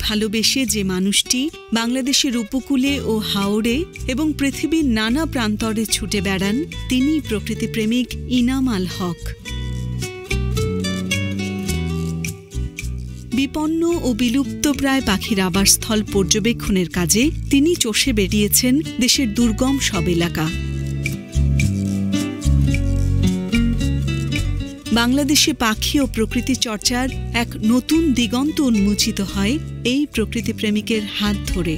ভালোবেসে যে মানুষটি বাংলাদেশের উপকূলে ও হাওড়ে এবং পৃথিবীর নানা প্রান্তরে ছুটে বেড়ান, তিনিই প্রকৃতিপ্রেমিক ইনাম আল হক। বিপন্ন ও বিলুপ্তপ্রায় পাখির আবাসস্থল পর্যবেক্ষণের কাজে তিনি চষে বেরিয়েছেন দেশের দুর্গম সব এলাকা। বাংলাদেশে পাখি ও প্রকৃতি চর্চার এক নতুন দিগন্ত উন্মোচিত হয় এই প্রকৃতিপ্রেমিকের হাত ধরে।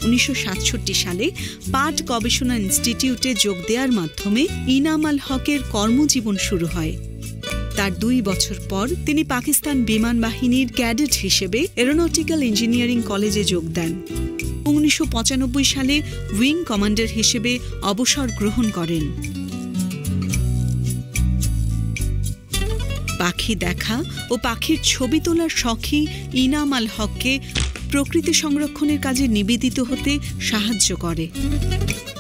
1967 সালে পাট গবেষণা ইনস্টিটিউটে যোগ দেওয়ার মাধ্যমে ইনাম আল হকের কর্মজীবন শুরু হয়। তার 2 বছর পর তিনি পাকিস্তান বিমান বাহিনীর ক্যাডেট হিসেবে এরোনটিক্যাল ইঞ্জিনিয়ারিং কলেজে যোগ দেন। 1995 সালে উইং কমান্ডার হিসেবে অবসর গ্রহণ করেন। পাখি দেখা ও পাখির ছবি তোলার শখই ইনাম আল হককে প্রকৃতি সংরক্ষণের কাজে নিবেদিত হতে সাহায্য করে।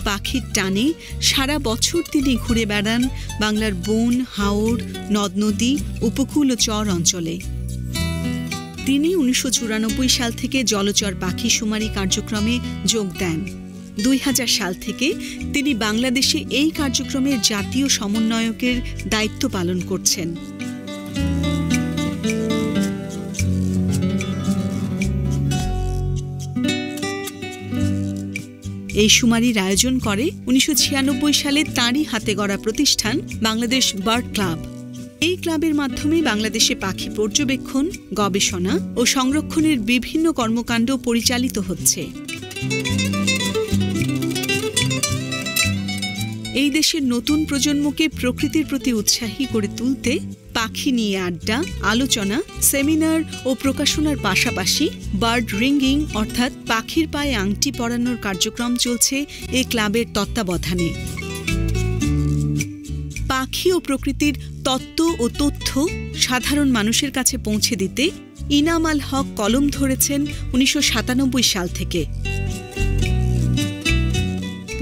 পাখির টানে সারা বছর তিনি ঘুরে বেড়ান বাংলার বন, হাওর, নদ নদী, উপকূল ও চর অঞ্চলে। তিনি 1994 সাল থেকে জলচর পাখি শুমারি কার্যক্রমে যোগ দেন। 2000 সাল থেকে তিনি বাংলাদেশে এই কার্যক্রমের জাতীয় সমন্বয়কের দায়িত্ব পালন করছেন। এই শুমারির আয়োজন করে 1996 সালে তাঁরই হাতে গড়া প্রতিষ্ঠান বাংলাদেশ বার্ড ক্লাব। এই ক্লাবের মাধ্যমে বাংলাদেশে পাখি পর্যবেক্ষণ, গবেষণা ও সংরক্ষণের বিভিন্ন কর্মকাণ্ড পরিচালিত হচ্ছে। এই দেশের নতুন প্রজন্মকে প্রকৃতির প্রতি উৎসাহী করে তুলতে পাখি নিয়ে আড্ডা, আলোচনা, সেমিনার ও প্রকাশনার পাশাপাশি বার্ড রিঙ্গিং অর্থাৎ পাখির পায়ে আংটি পরানোর কার্যক্রম চলছে এই ক্লাবের তত্ত্বাবধানে। পাখি ও প্রকৃতির তত্ত্ব ও তথ্য সাধারণ মানুষের কাছে পৌঁছে দিতে ইনাম আল হক কলম ধরেছেন 1997 সাল থেকে।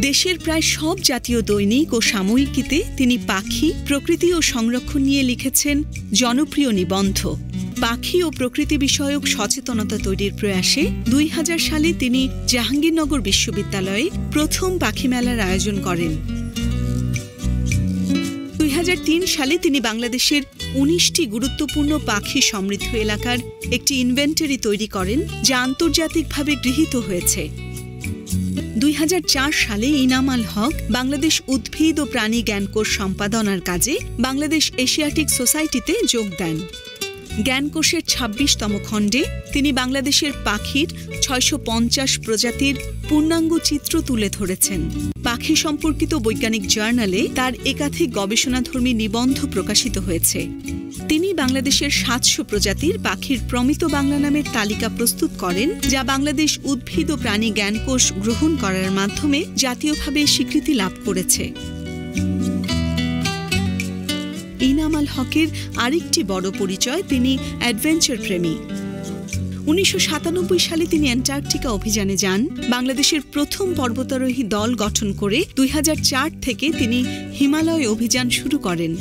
দেশের প্রায় সব জাতীয় দৈনিক ও সাময়িকীতে তিনি পাখি, প্রকৃতি ও সংরক্ষণ নিয়ে লিখেছেন জনপ্রিয় নিবন্ধ। পাখি ও প্রকৃতি বিষয়ক সচেতনতা তৈরির প্রয়াসে 2000 সালে তিনি জাহাঙ্গীরনগর বিশ্ববিদ্যালয়ে প্রথম পাখি মেলার আয়োজন করেন। 2003 সালে তিনি বাংলাদেশের 19টি গুরুত্বপূর্ণ পাখি সমৃদ্ধ এলাকার একটি ইনভেন্টরি তৈরি করেন, যা আন্তর্জাতিকভাবে গৃহীত হয়েছে। 2004 সালে ইনাম আল হক বাংলাদেশ উদ্ভিদ ও প্রাণী জ্ঞানকোষ সম্পাদনার কাজে বাংলাদেশ এশিয়াটিক সোসাইটিতে যোগ দেন। জ্ঞানকোষের 26তম খণ্ডে তিনি বাংলাদেশের পাখির 650 প্রজাতির পূর্ণাঙ্গ চিত্র তুলে ধরেছেন। পাখি সম্পর্কিত বৈজ্ঞানিক জার্নালে তার একাধিক গবেষণাধর্মী নিবন্ধ প্রকাশিত হয়েছে। তিনি বাংলাদেশের 700 প্রজাতির পাখির প্রমিত বাংলা নামের তালিকা প্রস্তুত করেন, যা বাংলাদেশ উদ্ভিদ ও প্রাণী জ্ঞানকোষ গ্রহণ করার মাধ্যমে জাতীয়ভাবে স্বীকৃতি লাভ করেছে। ইনাম আল হকের আরেকটি বড় পরিচয়, তিনি অ্যাডভেঞ্চার প্রেমী। 1997 সালে তিনি অ্যান্টার্কটিকা অভিযানে যান। বাংলাদেশের প্রথম পর্বতারোহী দল গঠন করে 2004 থেকে তিনি হিমালয় অভিযান শুরু করেন।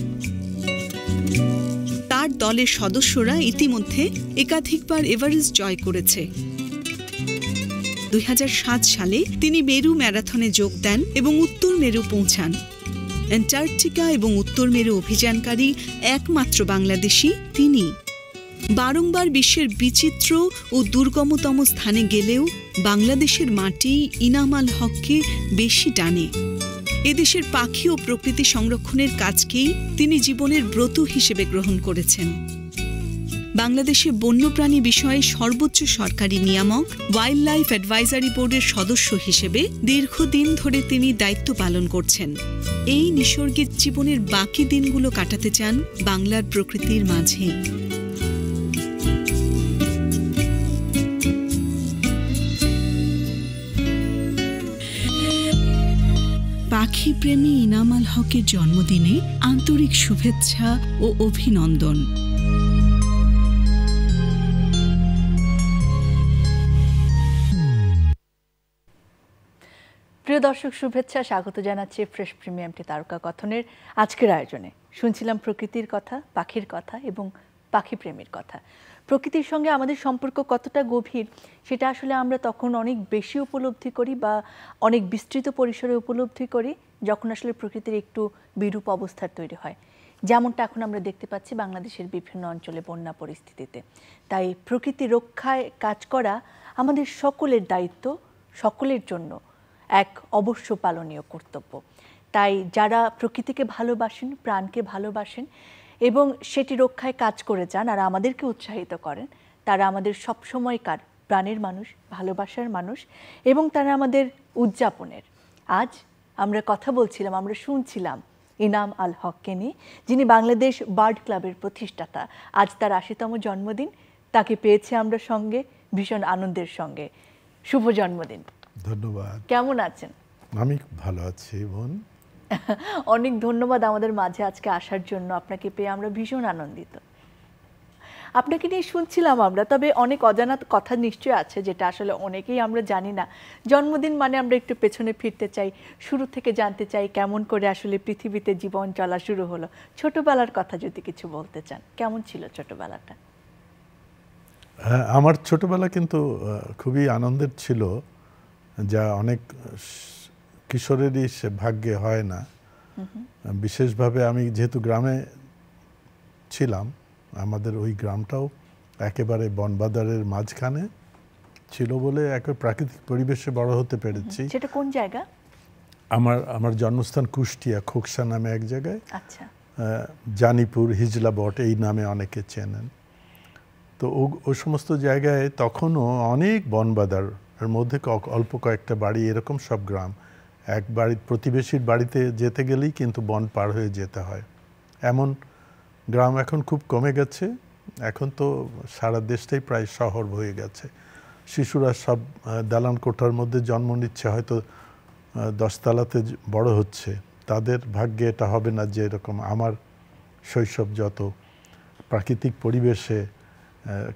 তার দলের সদস্যরা ইতিমধ্যে একাধিকবার এভারেস্ট জয় করেছে। 2007 সালে তিনি মেরু ম্যারাথনে যোগ দেন এবং উত্তর মেরু পৌঁছান। অ্যান্টার্কটিকা এবং উত্তর মেরু অভিযানকারী একমাত্র বাংলাদেশী তিনি। বারংবার বিশ্বের বিচিত্র ও দুর্গমতম স্থানে গেলেও বাংলাদেশের মাটি ইনাম আল হককে বেশি টানে। এদেশের পাখি ও প্রকৃতি সংরক্ষণের কাজকেই তিনি জীবনের ব্রত হিসেবে গ্রহণ করেছেন। বাংলাদেশে বন্যপ্রাণী বিষয়ে সর্বোচ্চ সরকারি নিয়ামক ওয়াইল্ড লাইফ অ্যাডভাইজারি বোর্ডের সদস্য হিসেবে দীর্ঘদিন ধরে তিনি দায়িত্ব পালন করছেন। এই নিসর্গের জীবনের বাকি দিনগুলো কাটাতে চান বাংলার প্রকৃতির মাঝে। পাখি প্রেমী ইনাম আল হকের জন্মদিনে আন্তরিক শুভেচ্ছা ও অভিনন্দন। প্রিয় দর্শক, শুভেচ্ছা, স্বাগত জানাচ্ছি ফ্রেশ প্রিমিয়ামটি তারকা কথনের আজকের আয়োজনে। শুনছিলাম প্রকৃতির কথা, পাখির কথা এবং পাখি প্রেমীর কথা। প্রকৃতির সঙ্গে আমাদের সম্পর্ক কতটা গভীর সেটা আসলে আমরা তখন অনেক বেশি উপলব্ধি করি বা অনেক বিস্তৃত পরিসরে উপলব্ধি করি যখন আসলে প্রকৃতির একটু বিরূপ অবস্থার তৈরি হয়, যেমনটা এখন আমরা দেখতে পাচ্ছি বাংলাদেশের বিভিন্ন অঞ্চলে বন্যা পরিস্থিতিতে। তাই প্রকৃতি রক্ষায় কাজ করা আমাদের সকলের দায়িত্ব, সকলের জন্য এক অবশ্য পালনীয় কর্তব্য। তাই যারা প্রকৃতিকে ভালোবাসেন, প্রাণকে ভালোবাসেন এবং সেটি রক্ষায় কাজ করে যান আর আমাদেরকে উৎসাহিত করেন, তারা আমাদের সবসময়কার প্রাণের মানুষ, ভালোবাসার মানুষ এবং তারা আমাদের উদযাপনের। আজ আমরা কথা বলছিলাম, আমরা শুনছিলাম ইনাম আল হককে নিয়ে, যিনি বাংলাদেশ বার্ড ক্লাবের প্রতিষ্ঠাতা। আজ তার ৮০তম জন্মদিন, তাকে পেয়েছি আমরা সঙ্গে ভীষণ আনন্দের সঙ্গে। শুভ জন্মদিন। ধন্যবাদ। কেমন আছেন? আমি ভালো আছি বোন। অনেক ধন্যবাদ আমাদের মাঝে আজকে আসার জন্য। আপনাকে পেয়ে আমরা ভীষণ আনন্দিত। আপনাকে নিয়ে শুনছিলাম আমরা, তবে অনেক অজানা কথা নিশ্চয় আছে যেটা আসলে অনেকেই আমরা জানি না। জন্মদিন মানে আমরা একটু পেছনে ফিরতে চাই, শুরু থেকে জানতে চাই কেমন করে আসলে পৃথিবীতে জীবন চলা শুরু হলো। ছোটবেলার কথা যদি কিছু বলতে চান, কেমন ছিল ছোটবেলাটা? হ্যাঁ, আমার ছোটবেলা কিন্তু খুবই আনন্দের ছিল, যা অনেক কিশোরেরই সে ভাগ্যে হয় না। বিশেষভাবে আমি যেহেতু গ্রামে ছিলাম, আমাদের ওই গ্রামটাও একেবারে বনবাদারের মাঝখানে ছিল বলে একেবারে প্রাকৃতিক পরিবেশে বড় হতে পেরেছি। সেটা কোন জায়গা? আমার জন্মস্থান কুষ্টিয়া, খোকসা নামে এক জায়গায়। আচ্ছা। জানিপুর, হিজলাবট এই নামে অনেকে চেনেন। তো ও সমস্ত জায়গায় তখনও অনেক বনবাদার, এর মধ্যে অল্প কয়েকটা বাড়ি, এরকম সব গ্রাম। এক বাড়ি প্রতিবেশীর বাড়িতে যেতে গেলেই কিন্তু বন পার হয়ে যেতে হয়। এমন গ্রাম এখন খুব কমে গেছে। এখন তো সারা দেশটাই প্রায় শহর হয়ে গেছে। শিশুরা সব দালান কোঠার মধ্যে জন্ম নিচ্ছে, হয়তো 10 তলাতে বড় হচ্ছে। তাদের ভাগ্যে এটা হবে না যে এরকম আমার শৈশব যত প্রাকৃতিক পরিবেশে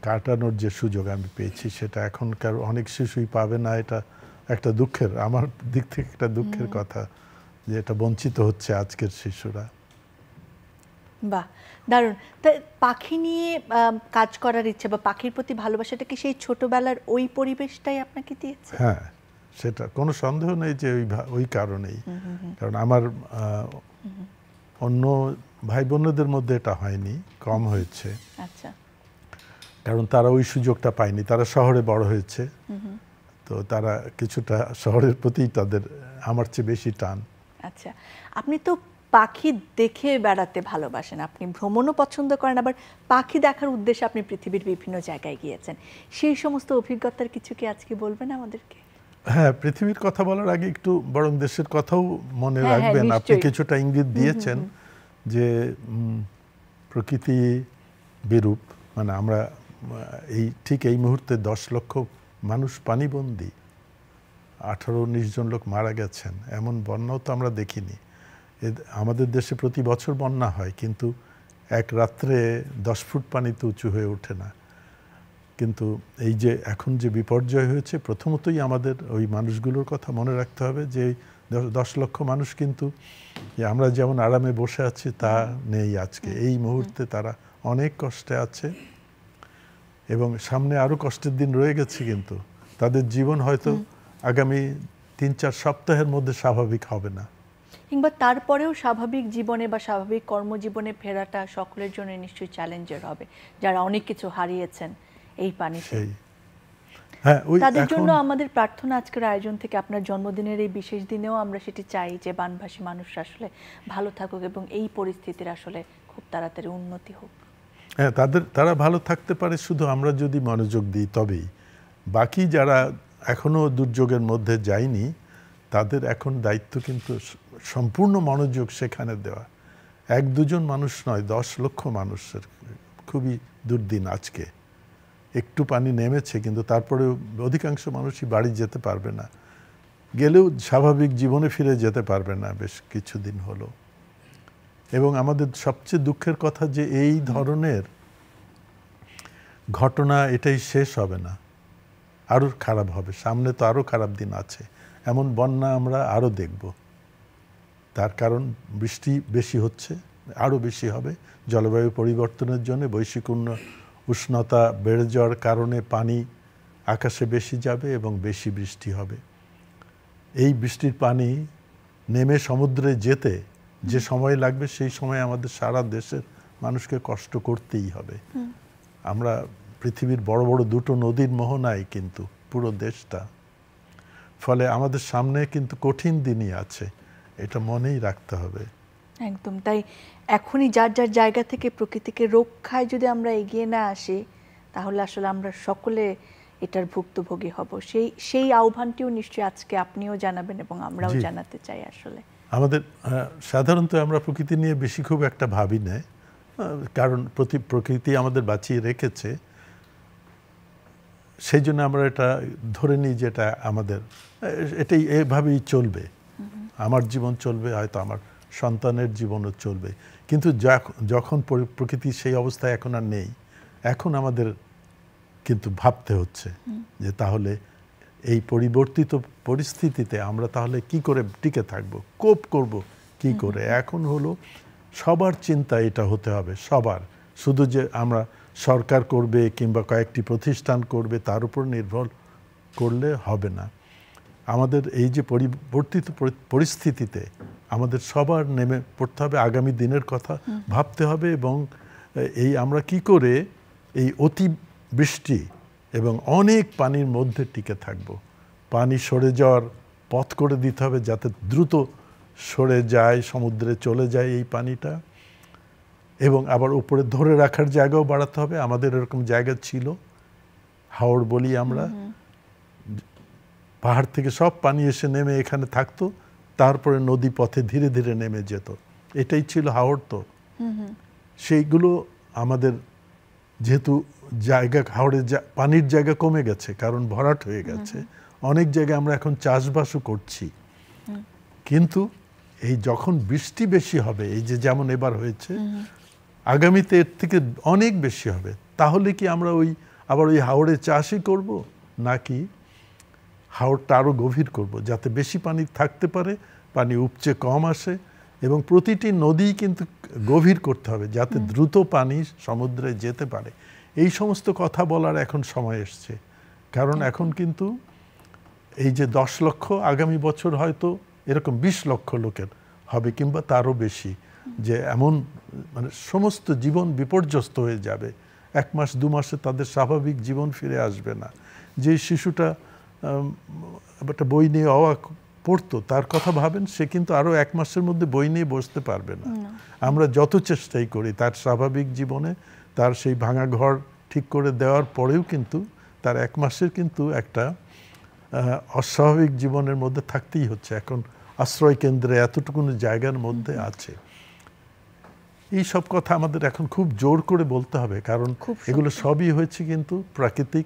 কাটানোর যে সুযোগ আমি পেয়েছি, সেটা এখনকার অনেক শিশুই পাবে না। এটা একটা দুঃখের, আমার দিক থেকে একটা দুঃখের কথা যে এটা বঞ্চিত হচ্ছে আজকের শিশুরা। বাহ, দারুণ। তা পাখি নিয়ে কাজ করার ইচ্ছে বা পাখির প্রতি ভালোবাসাটা কি সেই ছোটবেলার ওই পরিবেশটাই আপনাকে দিয়েছে? হ্যাঁ, সেটা কোনো সন্দেহ নেই যে ওই কারণেই। কারণ আমার অন্য ভাই বোনদের মধ্যে এটা হয়নি, কম হয়েছে। আচ্ছা। কারণ তারা ওই সুযোগটা পায়নি, তারা শহরে বড় হয়েছে। তো তারা কিছুটা শহরের প্রতি তাদের আমার চেয়ে বেশি টান। আচ্ছা, আপনি তো পাখি দেখে বেড়াতে ভালোবাসেন, আপনি ভ্রমণও পছন্দ করেন, আবার পাখি দেখার উদ্দেশ্যে আপনি পৃথিবীর বিভিন্ন জায়গায় গিয়েছেন। সেই সমস্ত অভিজ্ঞতার কিছু কি আজকে বলবেন আমাদেরকে? হ্যাঁ, পৃথিবীর কথা বলার আগে একটু বরং দেশের কথাও মনে রাখবেন। আপনি কিছুটা ইঙ্গিত দিয়েছেন যে প্রকৃতি বিরূপ, মানে আমরা ঠিক এই মুহূর্তে 10 লক্ষ মানুষ পানিবন্দী, 18-19 জন লোক মারা গেছেন, এমন বন্যাও তো আমরা দেখিনি। আমাদের দেশে প্রতি বছর বন্যা হয়, কিন্তু এক রাত্রে 10 ফুট পানি তো উঁচু হয়ে ওঠে না। কিন্তু এই যে এখন যে বিপর্যয় হয়েছে, প্রথমতই আমাদের ওই মানুষগুলোর কথা মনে রাখতে হবে যে 10 লক্ষ মানুষ কিন্তু আমরা যেমন আরামে বসে আছি তা নেই আজকে। এই মুহূর্তে তারা অনেক কষ্টে আছে এবং সামনে আরও কষ্টের দিন রয়ে গেছে। কিন্তু তাদের জীবন হয়তো আগামী 3-4 সপ্তাহের মধ্যে স্বাভাবিক হবে না, কিংবা তারপরেও স্বাভাবিক জীবনে বা স্বাভাবিক কর্মজীবনে ফেরাটা সকলের জন্য নিশ্চয়ই চ্যালেঞ্জের হবে, যারা অনেক কিছু হারিয়েছেন এই পানিতে। হ্যাঁ, তাদের জন্য আমাদের প্রার্থনা আজকের আয়োজন থেকে, আপনার জন্মদিনের এই বিশেষ দিনেও আমরা সেটি চাই যে বানভাসী মানুষরা আসলে ভালো থাকুক এবং এই পরিস্থিতির আসলে খুব তাড়াতাড়ি উন্নতি হোক। হ্যাঁ, তারা ভালো থাকতে পারে শুধু আমরা যদি মনোযোগ দিই তবেই। বাকি যারা এখনো দুর্যোগের মধ্যে যায়নি, তাদের এখন দায়িত্ব কিন্তু সম্পূর্ণ মনোযোগ সেখানে দেওয়া। 1-2 মানুষ নয়, 10 লক্ষ মানুষের খুবই দুর্দিন আজকে। একটু পানি নেমেছে, কিন্তু তারপরেও অধিকাংশ মানুষই বাড়ি যেতে পারবে না, গেলেও স্বাভাবিক জীবনে ফিরে যেতে পারবে না বেশ কিছুদিন হলো। এবং আমাদের সবচেয়ে দুঃখের কথা যে এই ধরনের ঘটনা এটাই শেষ হবে না, আরও খারাপ হবে। সামনে তো আরও খারাপ দিন আছে, এমন বন্যা আমরা আরও দেখব। তার কারণ বৃষ্টি বেশি হচ্ছে, আরও বেশি হবে। জলবায়ু পরিবর্তনের জন্য, বৈশ্বিক উষ্ণতা বেড়ে যাওয়ার কারণে পানি আকাশে বেশি যাবে এবং বেশি বৃষ্টি হবে। এই বৃষ্টির পানি নেমে সমুদ্রে যেতে যে সময় লাগবে সেই সময় আমাদের সারা দেশের মানুষকে কষ্ট করতেই হবে। আমরা পৃথিবীর বড় বড় দুটো নদীর মোহনায় কিন্তু পুরো দেশটা, ফলে আমাদের সামনে কিন্তু কঠিন দিনই আছে, এটা মনেই রাখতে হবে। একদম তাই। এখনই যার যার জায়গা থেকে প্রকৃতিকে রক্ষায় যদি আমরা এগিয়ে না আসি, তাহলে আসলে আমরা সকলে এটার ভুক্তভোগী হব। সেই আহ্বানটিও নিশ্চয়ই আজকে আপনিও জানাবেন এবং আমরাও জানাতে চাই। আসলে আমাদের সাধারণত আমরা প্রকৃতি নিয়ে বেশি খুব একটা ভাবি না, কারণ প্রকৃতি আমাদের বাঁচিয়ে রেখেছে, সেই জন্য আমরা এটা ধরে নিই যে এটা আমাদের, এটাই এভাবেই চলবে। আমার জীবন চলবে, হয়তো আমার সন্তানের জীবনও চলবে। কিন্তু যখন প্রকৃতি সেই অবস্থায় এখন আর নেই, এখন আমাদের কিন্তু ভাবতে হচ্ছে যে তাহলে এই পরিবর্তিত পরিস্থিতিতে আমরা তাহলে কি করে টিকে থাকবো, কোপ করব কি করে। এখন হলো সবার চিন্তা এটা হতে হবে, সবার, শুধু যে আমরা সরকার করবে কিংবা কয়েকটি প্রতিষ্ঠান করবে তার উপর নির্ভর করলে হবে না। আমাদের এই যে পরিবর্তিত পরিস্থিতিতে আমাদের সবার নেমে পড়তে হবে, আগামী দিনের কথা ভাবতে হবে এবং এই আমরা কি করে এই অতিবৃষ্টি এবং অনেক পানির মধ্যে টিকে থাকব। পানি সরে যাওয়ার পথ করে দিতে হবে যাতে দ্রুত সরে যায়, সমুদ্রে চলে যায় এই পানিটা, এবং আবার উপরে ধরে রাখার জায়গাও বাড়াতে হবে। আমাদের এরকম জায়গা ছিল, হাওড় বলি আমরা, পাহাড় থেকে সব পানি এসে নেমে এখানে থাকতো, তারপরে নদী পথে ধীরে ধীরে নেমে যেত, এটাই ছিল হাওড়। তো সেইগুলো আমাদের যেহেতু জায়গা, হাওড়ের পানির জায়গা কমে গেছে কারণ ভরাট হয়ে গেছে, অনেক জায়গায় আমরা এখন চাষবাসও করছি, কিন্তু এই যখন বৃষ্টি বেশি হবে, এই যে যেমন এবার হয়েছে, আগামীতে এর থেকে অনেক বেশি হবে, তাহলে কি আমরা আবার ওই হাওড়ে চাষই করব, নাকি হাওড়টা আরও গভীর করব যাতে বেশি পানি থাকতে পারে, পানি উপচে কম আসে, এবং প্রতিটি নদী কিন্তু গভীর করতে হবে যাতে দ্রুত পানি সমুদ্রে যেতে পারে। এই সমস্ত কথা বলার এখন সময় এসছে, কারণ এখন কিন্তু এই যে 10 লক্ষ, আগামী বছর হয়তো এরকম 20 লক্ষ লোকের হবে কিংবা তারও বেশি, যে এমন মানে সমস্ত জীবন বিপর্যস্ত হয়ে যাবে, 1 মাস 2 মাসে তাদের স্বাভাবিক জীবন ফিরে আসবে না। যে শিশুটা একটা বই নিয়ে অবাক পড়তো, তার কথা ভাবেন, সে কিন্তু আরও 1 মাসের মধ্যে বই নিয়ে বসতে পারবে না। আমরা যত চেষ্টাই করি তার স্বাভাবিক জীবনে, তার সেই ভাঙা ঘর ঠিক করে দেওয়ার পরেও কিন্তু তার 1 মাসের কিন্তু একটা অস্বাভাবিক জীবনের মধ্যে থাকতেই হচ্ছে। এখন আশ্রয় কেন্দ্রে এতটুকুন জায়গার মধ্যে আছে। এই সব কথা আমাদের এখন খুব জোর করে বলতে হবে, কারণ এগুলো সবই হয়েছে কিন্তু প্রাকৃতিক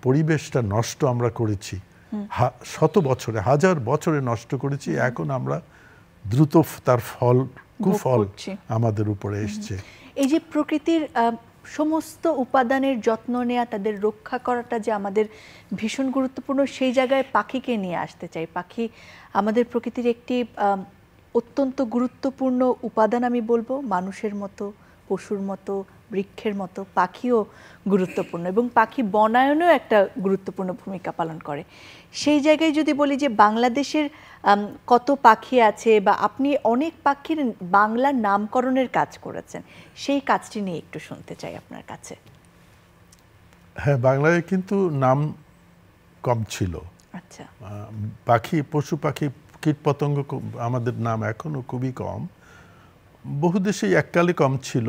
পরিবেশটা নষ্ট আমরা করেছি, শত বছরে, 1000 বছরে নষ্ট করেছি। এখন আমরা দ্রুত তার কুফল আমাদের উপরে এসছে। এই যে প্রকৃতির সমস্ত উপাদানের যত্ন নেওয়া, তাদের রক্ষা করাটা যে আমাদের ভীষণ গুরুত্বপূর্ণ, সেই জায়গায় পাখিকে নিয়ে আসতে চাই। পাখি আমাদের প্রকৃতির একটি অত্যন্ত গুরুত্বপূর্ণ উপাদান আমি বলবো, মানুষের মতো, পশুর মতো, বৃক্ষের মতো পাখিও গুরুত্বপূর্ণ, এবং পাখি বনায়নেও একটা গুরুত্বপূর্ণ ভূমিকা পালন করে। সেই জায়গায় যদি বলি যে বাংলাদেশের কত পাখি আছে, বা আপনি অনেক পাখির বাংলা নামকরণের কাজ করেছেন, সেই কাজটি নিয়ে একটু শুনতে চাই আপনার কাছে। হ্যাঁ, বাংলায় কিন্তু নাম কম ছিল। আচ্ছা, পাখি, পশু পাখি, কীট পতঙ্গ আমাদের নাম এখনো খুবই কম। বহু দেশেই এককালে কম ছিল,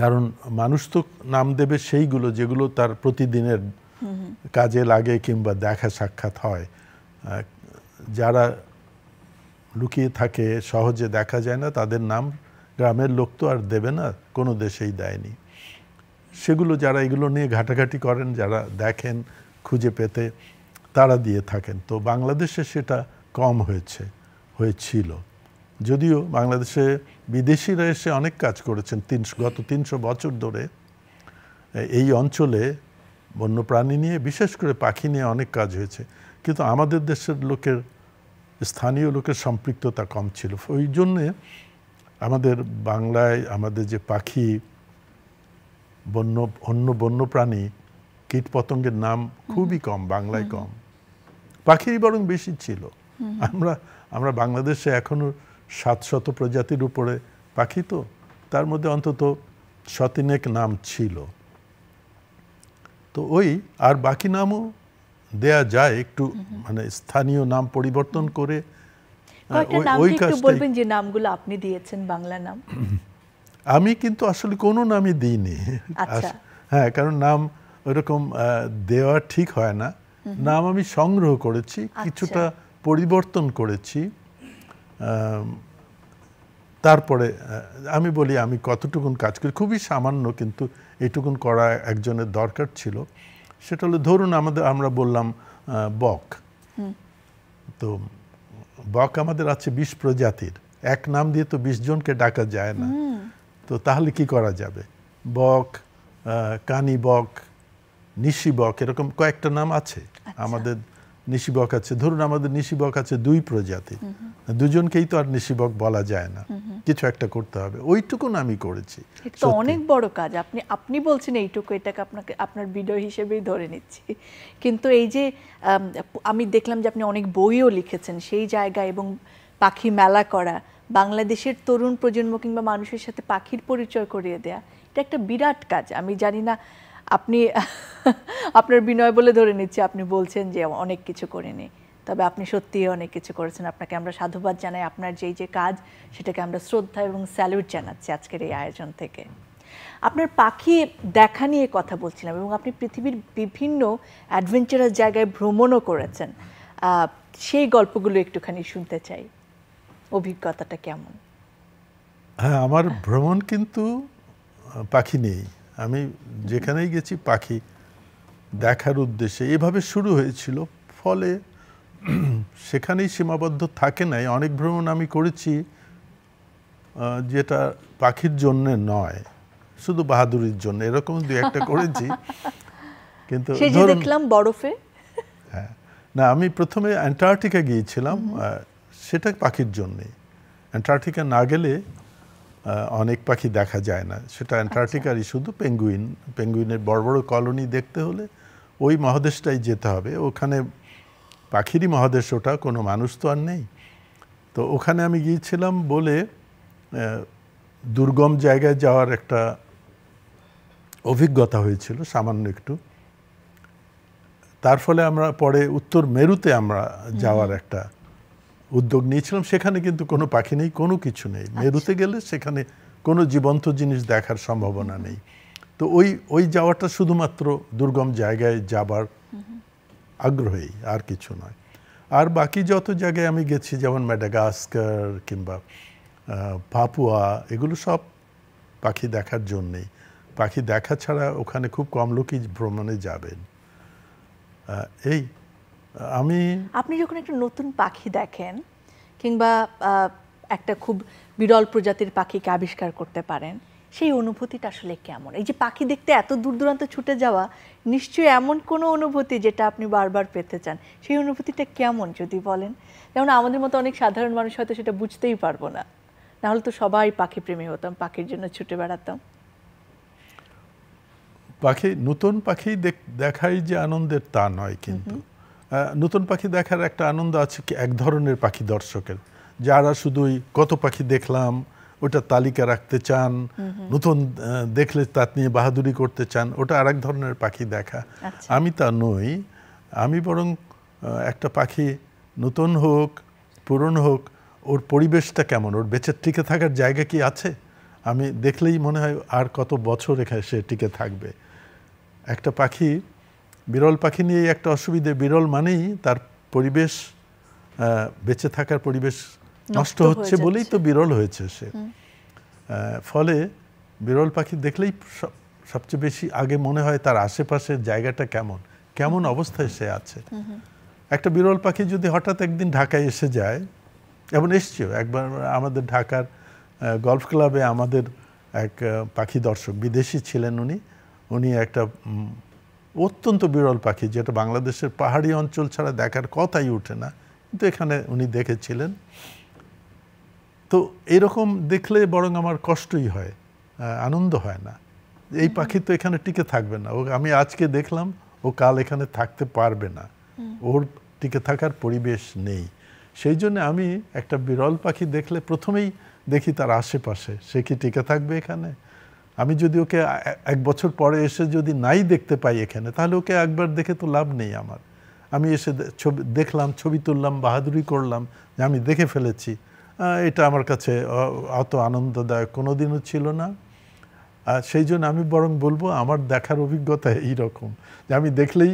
কারণ মানুষ তো নাম দেবে সেইগুলো যেগুলো তার প্রতিদিনের কাজে লাগে কিংবা দেখা সাক্ষাৎ হয়। যারা লুকিয়ে থাকে, সহজে দেখা যায় না, তাদের নাম গ্রামের লোক তো আর দেবে না, কোনো দেশেই দেয়নি। সেগুলো যারা এগুলো নিয়ে ঘাটাঘাটি করেন, যারা দেখেন খুঁজে পেতে, তারা দিয়ে থাকেন। তো বাংলাদেশে সেটা কম হয়েছিল, যদিও বাংলাদেশে বিদেশিরা এসে অনেক কাজ করেছেন। গত 300 বছর ধরে এই অঞ্চলে বন্যপ্রাণী নিয়ে, বিশেষ করে পাখি নিয়ে অনেক কাজ হয়েছে, কিন্তু আমাদের দেশের লোকের, স্থানীয় লোকের সম্পৃক্ততা কম ছিল। ওই জন্যে আমাদের বাংলায় আমাদের যে পাখি অন্য বন্যপ্রাণী কীট পতঙ্গের নাম খুবই কম, বাংলায় কম, পাখিরই বরং বেশি ছিল। আমরা বাংলাদেশে এখনো 700 প্রজাতির উপরে পাখি, তো তার মধ্যে অন্তত 100-3 নাম ছিল। তো আর বাকি নামও দেয়া যায় একটু, মানে স্থানীয় নাম পরিবর্তন করে। বলবেন যে নামগুলো আপনি দিয়েছেন বাংলা নাম? আমি কিন্তু আসলে কোনো নামই দিইনি। হ্যাঁ, কারণ নাম ওইরকম দেওয়া ঠিক হয় না। নাম আমি সংগ্রহ করেছি, কিছুটা পরিবর্তন করেছি। তারপরে আমি বলি আমি কতটুকুন কাজ করি, খুবই সামান্য, কিন্তু এইটুকুন করা একজনের দরকার ছিল। সেটা হলো, ধরুন আমরা বললাম বক, তো বক আমাদের আছে 20 প্রজাতির, এক নাম দিয়ে তো 20 জনকে ডাকা যায় না। তো তাহলে কি করা যাবে? বক, কানি বক, নিশি বক, এরকম কয়েকটা নাম আছে আমাদের। নিশি বক আছে, ধরুন আমাদের নিশি বক আছে 2 প্রজাতি, দুজনকেই তো আর নিশি বক বলা যায় না, কিছু একটা করতে হবে। ওইটুকুন আমি করেছি। তো অনেক বড় কাজ। আপনি বলছেন এইটুকু, এটাকে আপনার বিডয় হিসেবেই ধরে নিচ্ছি। কিন্তু এই যে আমি দেখলাম যে আপনি অনেক বইও লিখেছেন সেই জায়গায়, এবং পাখি মেলা করা, বাংলাদেশের তরুণ প্রজন্ম কিংবা মানুষের সাথে পাখির পরিচয় করিয়ে দেয়া, এটা একটা বিরাট কাজ। আমি জানি না, আপনি আপনার বিনয় বলে ধরে নিচ্ছি, আপনি বলছেন যে অনেক কিছু করেনি, তবে আপনি সত্যিই অনেক কিছু করেছেন। আপনাকে আমরা সাধুবাদ জানাই। আপনার যে কাজ, সেটাকে আমরা শ্রদ্ধা এবং স্যালুট জানাচ্ছি আজকের এই আয়োজন থেকে। আপনার পাখি দেখা নিয়ে কথা বলছিলাম, এবং আপনি পৃথিবীর বিভিন্ন অ্যাডভেঞ্চারাস জায়গায় ভ্রমণও করেছেন। সেই গল্পগুলো একটুখানি শুনতে চাই, অভিজ্ঞতাটা কেমন? হ্যাঁ, আমার ভ্রমণ কিন্তু পাখি নেই। আমি যেখানেই গেছি পাখি দেখার উদ্দেশ্যে এভাবে শুরু হয়েছিল, ফলে সেখানেই সীমাবদ্ধ থাকে নাই। অনেক ভ্রমণ আমি করেছি যেটা পাখির জন্য নয়, শুধু বাহাদুরির জন্য, এরকম 2-1টা করেছি। কিন্তু দেখলাম বরফে, হ্যাঁ, না, আমি প্রথমে অ্যান্টার্কটিকা গিয়েছিলাম, সেটা পাখির জন্যে। অ্যান্টার্কটিকা না গেলে অনেক পাখি দেখা যায় না, সেটা অ্যান্টার্কটিকারই শুধু পেঙ্গুইনের বড় বড় কলোনি দেখতে হলে ওই মহাদেশটাই যেতে হবে। ওখানে পাখিরই মহাদেশ, ওটা কোনো মানুষ তো আর নেই। তো ওখানে আমি গিয়েছিলাম বলে দুর্গম জায়গায় যাওয়ার একটা অভিজ্ঞতা হয়েছিল সামান্য একটু। তার ফলে আমরা পরে উত্তর মেরুতে আমরা যাওয়ার একটা উদ্যোগ নিয়েছিলাম। সেখানে কিন্তু কোনো পাখি নেই, কোনো কিছু নেই। মেরুতে গেলে সেখানে কোনো জীবন্ত জিনিস দেখার সম্ভাবনা নেই। তো ওই যাওয়াটা শুধুমাত্র দুর্গম জায়গায় যাবার আগ্রহী, আর কিছু নয়। আর বাকি যত জায়গায় আমি গেছি, যেমন ম্যাডাগাস্কার কিংবা পাপুয়া, এগুলো সব পাখি দেখার জন্যেই। পাখি দেখা ছাড়া ওখানে খুব কম লোকই ভ্রমণে যাবেন। আপনি যখন একটা নতুন পাখি দেখেন, কিংবা একটা খুব বিরল প্রজাতির পাখিকে আবিষ্কার করতে পারেন, সেই অনুভূতিটা আসলে কেমন? এই যে পাখি দেখতে এত দূর দূরান্ত ছুটে যাওয়া, নিশ্চয়ই এমন কোনো অনুভূতি যেটা আপনি বারবার পেতে চান। সেই অনুভূতিটা কেমন যদি বলেন? যেমন আমাদের মতো অনেক সাধারণ মানুষ হয়তো সেটা বুঝতেই পারবো না, নাহলে তো সবাই পাখি প্রেমী হতাম, পাখির জন্য ছুটে বেড়াতাম। নতুন পাখি দেখাই যে আনন্দের তা নয়, কিন্তু নতুন পাখি দেখার একটা আনন্দ আছে কি এক ধরনের পাখি দর্শকের, যারা শুধুই কত পাখি দেখলাম ওটা তালিকা রাখতে চান, নতুন দেখলে তার নিয়ে বাহাদুরি করতে চান, ওটা আরেক ধরনের পাখি দেখা। আমি তা নই। আমি বরং একটা পাখি নতুন হোক পুরনো হোক, ওর পরিবেশটা কেমন, ওর বেঁচে টিকে থাকার জায়গা কি আছে, আমি দেখলেই মনে হয় আর কত বছর এখানে সে টিকে থাকবে। একটা পাখি, বিরল পাখি নিয়ে একটা অসুবিধে, বিরল মানেই তার পরিবেশ, বেঁচে থাকার পরিবেশ নষ্ট হচ্ছে বলেই তো বিরল হয়েছে সে। ফলে বিরল পাখি দেখলেই সবচেয়ে বেশি আগে মনে হয় তার আশেপাশের জায়গাটা কেমন অবস্থায় সে আছে। একটা বিরল পাখি যদি হঠাৎ একদিন ঢাকায় এসে যায়, এবং এসছেও একবার আমাদের ঢাকার গলফ ক্লাবে, আমাদের এক পাখি দর্শক বিদেশি ছিলেন, উনি একটা অত্যন্ত বিরল পাখি যেটা বাংলাদেশের পাহাড়ি অঞ্চল ছাড়া দেখার কথাই ওঠে না, কিন্তু এখানে উনি দেখেছিলেন। তো এরকম দেখলে বরং আমার কষ্টই হয়, আনন্দ হয় না। এই পাখি তো এখানে টিকে থাকবে না, ও আমি আজকে দেখলাম ও কাল এখানে থাকতে পারবে না, ওর টিকে থাকার পরিবেশ নেই। সেই জন্য আমি একটা বিরল পাখি দেখলে প্রথমেই দেখি তার আশেপাশে সে কি টিকে থাকবে এখানে। আমি যদি ওকে 1 বছর পরে এসে যদি নাই দেখতে পাই এখানে, তাহলে ওকে একবার দেখে তো লাভ নেই আমার। আমি এসে দেখলাম, ছবি তুললাম, বাহাদুরি করলাম যে আমি দেখে ফেলেছি, এটা আমার কাছে অত আনন্দদায়ক কোনোদিনও ছিল না। সেই জন্য আমি বরং বলবো আমার দেখার অভিজ্ঞতা এইরকম যে আমি দেখলেই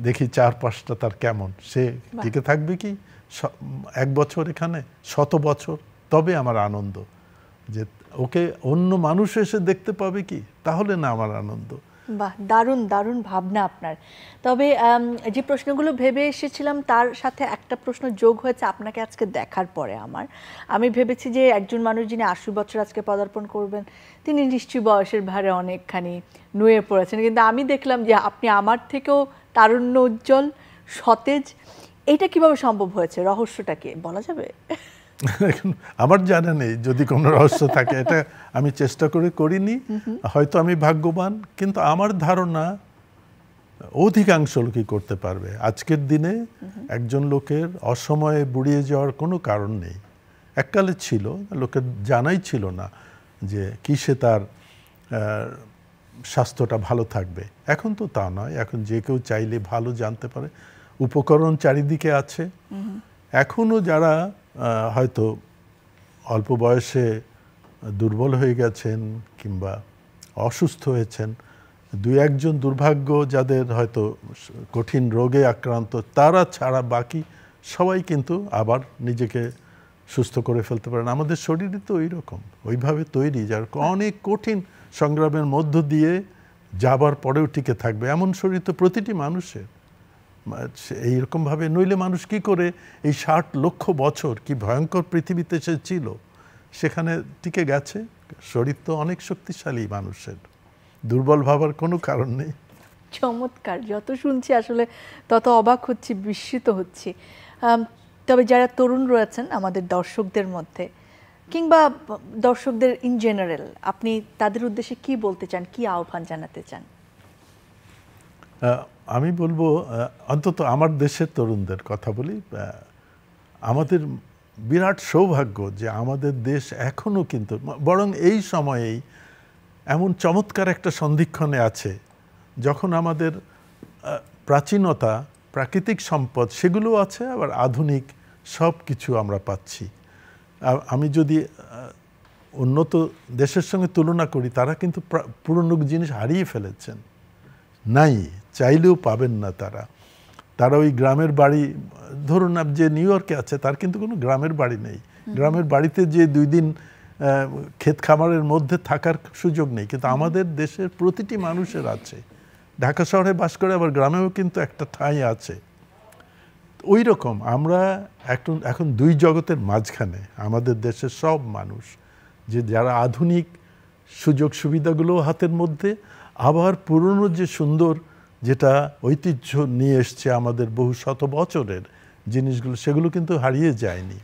দেখি চারপাশটা তার কেমন, সে টিকে থাকবে কি 1 বছর এখানে, 100 বছর, তবে আমার আনন্দ। যে ওকে অন্য মানুষ এসে দেখতে পাবে কি, তাহলে না আমার আনন্দ। বাহ, দারুণ দারুণ ভাবনা আপনার। তবে যে প্রশ্নগুলো ভেবে এসেছিলাম তার সাথে একটা প্রশ্ন যোগ হয়েছে আপনাকে আজকে দেখার পরে। আমি ভেবেছি যে একজন মানুষ যিনি 80 বছর আজকে পদার্পণ করবেন তিনি নিশ্চয়ই বয়সের ভারে অনেকখানি নুয়ে পড়েছেন, কিন্তু আমি দেখলাম যে আপনি আমার থেকেও তারুণ্য উজ্জ্বল, সতেজ। এটা কিভাবে সম্ভব হয়েছে, রহস্যটা কি বলা যাবে? আমার জানা নেই, যদি কোনো রহস্য থাকে এটা আমি চেষ্টা করে করিনি, হয়তো আমি ভাগ্যবান, কিন্তু আমার ধারণা অধিকাংশ লোকই করতে পারবে। আজকের দিনে একজন লোকের অসময়ে বুড়িয়ে যাওয়ার কোনো কারণ নেই। এককালে ছিল, লোকের জানাই ছিল না যে কিসে তার স্বাস্থ্যটা ভালো থাকবে। এখন তো তা নয়, এখন যে কেউ চাইলে ভালো জানতে পারে, উপকরণ চারিদিকে আছে। এখনও যারা হয়তো অল্প বয়সে দুর্বল হয়ে গেছেন কিংবা অসুস্থ হয়েছেন, 2-1 জন দুর্ভাগ্য যাদের হয়তো কঠিন রোগে আক্রান্ত, তারা ছাড়া বাকি সবাই কিন্তু আবার নিজেকে সুস্থ করে ফেলতে পারেন। আমাদের শরীরই তো ওইরকম, ওইভাবে তৈরি, যার অনেক কঠিন সংগ্রামের মধ্য দিয়ে যাবার পরেও টিকে থাকবে এমন শরীর তো প্রতিটি মানুষের। এইরকমভাবে নইলে মানুষ কি করে এই 60 লক্ষ বছর কি ভয়ঙ্কর পৃথিবীতে সে ছিল, সেখানে টিকে গেছে। শরীর তো অনেক শক্তিশালী মানুষের, দুর্বল ভাবার কোনো কারণ নেই। চমৎকার, যত শুনছি আসলে তত অবাক হচ্ছি, বিস্মিত হচ্ছি। তবে যারা তরুণ রয়েছেন আমাদের দর্শকদের মধ্যে কিংবা দর্শকদের ইন জেনারেল, আপনি তাদের উদ্দেশ্যে কি বলতে চান, কি আহ্বান জানাতে চান? আমি বলবো, অন্তত আমার দেশের তরুণদের কথা বলি, আমাদের বিরাট সৌভাগ্য যে আমাদের দেশ এখনও কিন্তু, বরং এই সময়েই এমন চমৎকার একটা সন্ধিক্ষণে আছে যখন আমাদের প্রাচীনতা, প্রাকৃতিক সম্পদ সেগুলো আছে, আবার আধুনিক সব কিছু আমরা পাচ্ছি। আমি যদি উন্নত দেশের সঙ্গে তুলনা করি, তারা কিন্তু পুরনো জিনিস হারিয়ে ফেলেছেন, নাই, চাইলেও পাবেন না তারা ওই গ্রামের বাড়ি, ধরুন যে নিউ ইয়র্কে আছে তার কিন্তু কোনো গ্রামের বাড়ি নেই, গ্রামের বাড়িতে যে 2 দিন ক্ষেত খামারের মধ্যে থাকার সুযোগ নেই, কিন্তু আমাদের দেশের প্রতিটি মানুষের আছে। ঢাকা শহরে বাস করে, আবার গ্রামেও কিন্তু একটা ঠাঁই আছে। ওই রকম আমরা এখন 2 জগতের মাঝখানে আমাদের দেশের সব মানুষ, যে যারা আধুনিক সুযোগ সুবিধাগুলো হাতের মধ্যে, আবার পুরনো যে সুন্দর, যেটা ঐতিহ্য নিয়ে এসছে আমাদের বহু শত বছরের জিনিসগুলো, সেগুলো কিন্তু হারিয়ে যায়নি।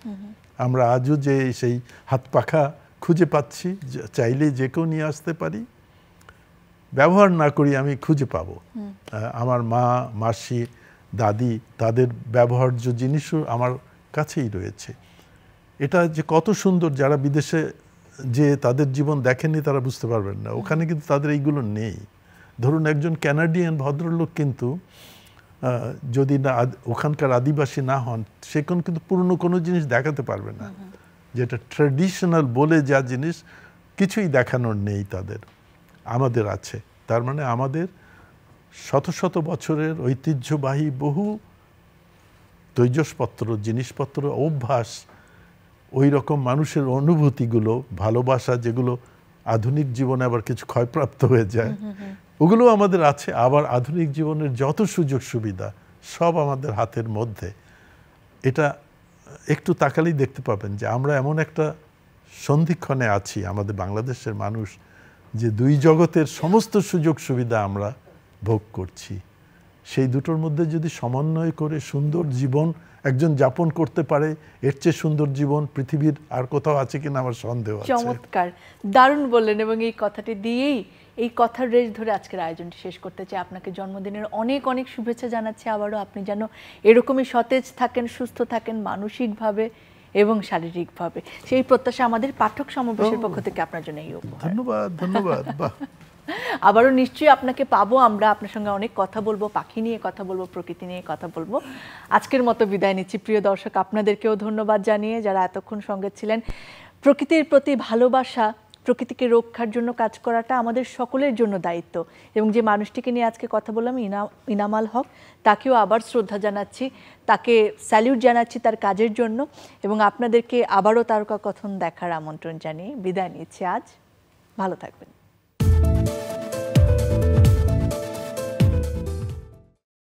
আমরা আজও যে সেই হাত পাখা খুঁজে পাচ্ছি, চাইলেই যে কেউ নিয়ে আসতে পারি, ব্যবহার না করি আমি খুঁজে পাবো। আমার মা, মাসি, দাদি, তাদের ব্যবহার্য জিনিসও আমার কাছেই রয়েছে। এটা যে কত সুন্দর, যারা বিদেশে যে তাদের জীবন দেখেননি তারা বুঝতে পারবেন না। ওখানে কিন্তু তাদের এইগুলো নেই। ধরুন একজন ক্যানাডিয়ান ভদ্রলোক কিন্তু যদি না ওখানকার আদিবাসী না হন, সে কিন্তু পুরনো কোনো জিনিস দেখাতে পারবে না, যেটা ট্র্যাডিশনাল বলে যা জিনিস কিছুই দেখানোর নেই তাদের, আমাদের আছে। তার মানে আমাদের শত শত বছরের ঐতিহ্যবাহী বহু তৈজসপত্র, জিনিসপত্র, অভ্যাস, ওই রকম মানুষের অনুভূতিগুলো, ভালোবাসা, যেগুলো আধুনিক জীবনে আবার কিছু ক্ষয়প্রাপ্ত হয়ে যায়, ওগুলো আমাদের আছে। আবার আধুনিক জীবনের যত সুযোগ সুবিধা সব আমাদের হাতের মধ্যে। এটা একটু তাকালেই দেখতে পাবেন যে আমরা এমন একটা সন্ধিক্ষণে আছি, আমাদের বাংলাদেশের মানুষ, যে 2 জগতের সমস্ত সুযোগ সুবিধা আমরা ভোগ করছি। সেই দুটোর মধ্যে যদি সমন্বয় করে সুন্দর জীবন একজন যাপন করতে পারে, এর চেয়ে সুন্দর জীবন পৃথিবীর আর কোথাও আছে কিনা আমার সন্দেহ আছে। চমৎকার, দারুণ বললেন। এবং এই কথাটি দিয়েই, এই কথার রেশ ধরে আজকের আয়োজনটি শেষ করতে চাই। আপনাকে জন্মদিনের অনেক অনেক শুভেচ্ছা জানাচ্ছি আবারও। আপনি যেন এরকমই সতেজ থাকেন, সুস্থ থাকেন মানসিকভাবে এবং শারীরিকভাবে, সেই প্রত্যাশা আমাদের পাঠক সমাবেশের পক্ষ থেকে আপনার জন্য এই উপহার। ধন্যবাদ, ধন্যবাদ। বাহ, আবারও নিশ্চয়ই আপনাকে পাবো, আমরা আপনার সঙ্গে অনেক কথা বলবো, পাখি নিয়ে কথা বলবো, প্রকৃতি নিয়ে কথা বলবো। আজকের মতো বিদায় নিচ্ছি। প্রিয় দর্শক, আপনাদেরকেও ধন্যবাদ জানিয়ে যারা এতক্ষণ সঙ্গে ছিলেন। প্রকৃতির প্রতি ভালোবাসা, প্রকৃতিকে রক্ষার জন্য কাজ করাটা আমাদের সকলের জন্য দায়িত্ব। এবং যে মানুষটিকে নিয়ে আজকে কথা বললাম, ইনামাল হক, তাকেও আবার শ্রদ্ধা জানাচ্ছি, তাকে স্যালিউট জানাচ্ছি তার কাজের জন্য। এবং আপনাদেরকে আবারও তারকা কথন দেখার আমন্ত্রণ জানিয়ে বিদায় নিচ্ছি আজ। ভালো থাকবেন।